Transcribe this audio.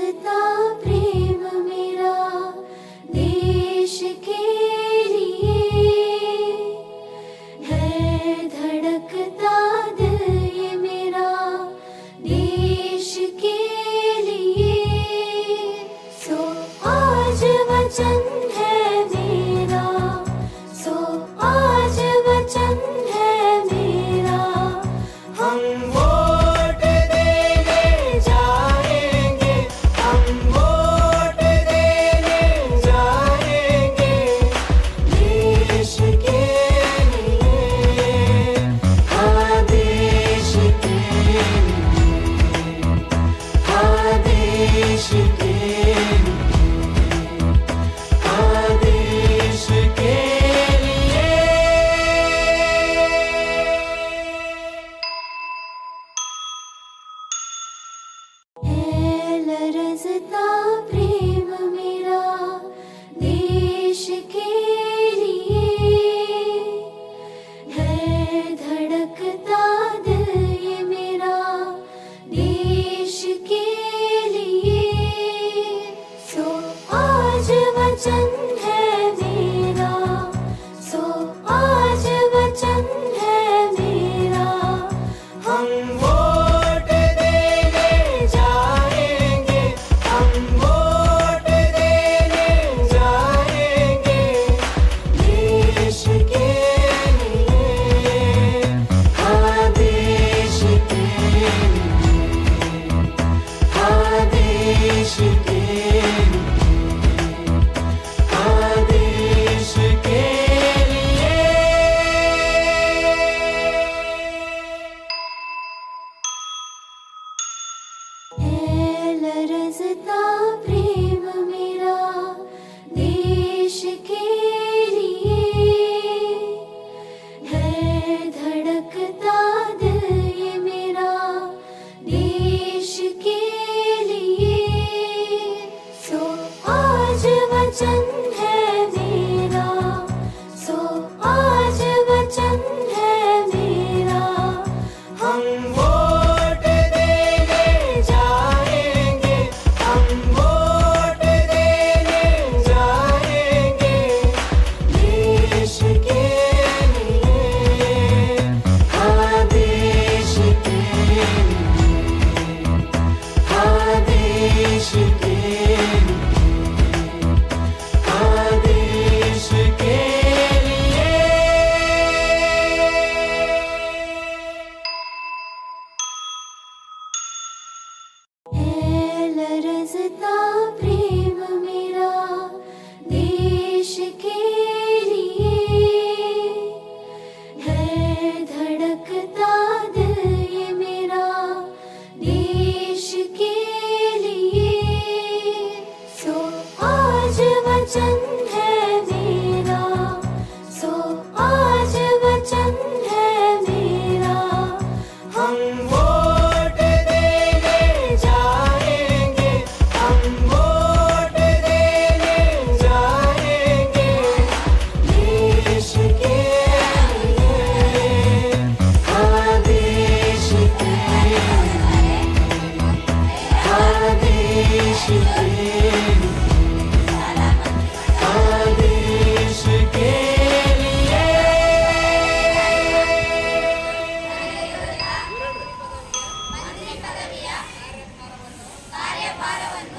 रजता प्रेम मेरा देश के लिए है, धड़कता दिल ये मेरा देश के लिए। सो आज वचन है मेरा, सो आज वचन है मेरा, हम वोट देने जाएंगे, हम वोट देने जाएंगे देश के लिए, हाँ देश के लिए, हाँ देश के लिए, हाँ देश के लिए। है लरज़ता प्रेम मेरा देश के लिए है, धड़कता दिल ये मेरा देश के लिए। सो आज वचन है मेरा, सो आज वचन है मेरा, हम वोट देने जाएंगे, हम वोट देने जाएंगे देश के लिए, हाँ देश के लिए, हाँ देश के लिए, हाँ देश के लिए। है लरज़ता प्रेम मेरा देश के लिए है, धड़कता दिल ये मेरा देश के लिए। सो आज वचन है मेरा, सो आज वचन है मेरा, हम वोट देने जाएंगे, हम वोट देने जाएंगे देश के लिए, हाँ देश के लिए, हाँ देश के लिए, हाँ देश के लिए। है लरज़ता प्रेम मेरा देश के लिए है, धड़कता दिल ये मेरा देश के लिए। सो आज वचन है मेरा, सो आज वचन है मेरा, हम वोट देने जाएंगे, हम वोट देने जाएंगे देश के लिए, हाँ देश के लिए, हाँ देश के लिए, हाँ देश के लिए। ಮಂತ್ರಿ ಪದವಿಯ ಕಾರ್ಯಭಾರವನ್ನು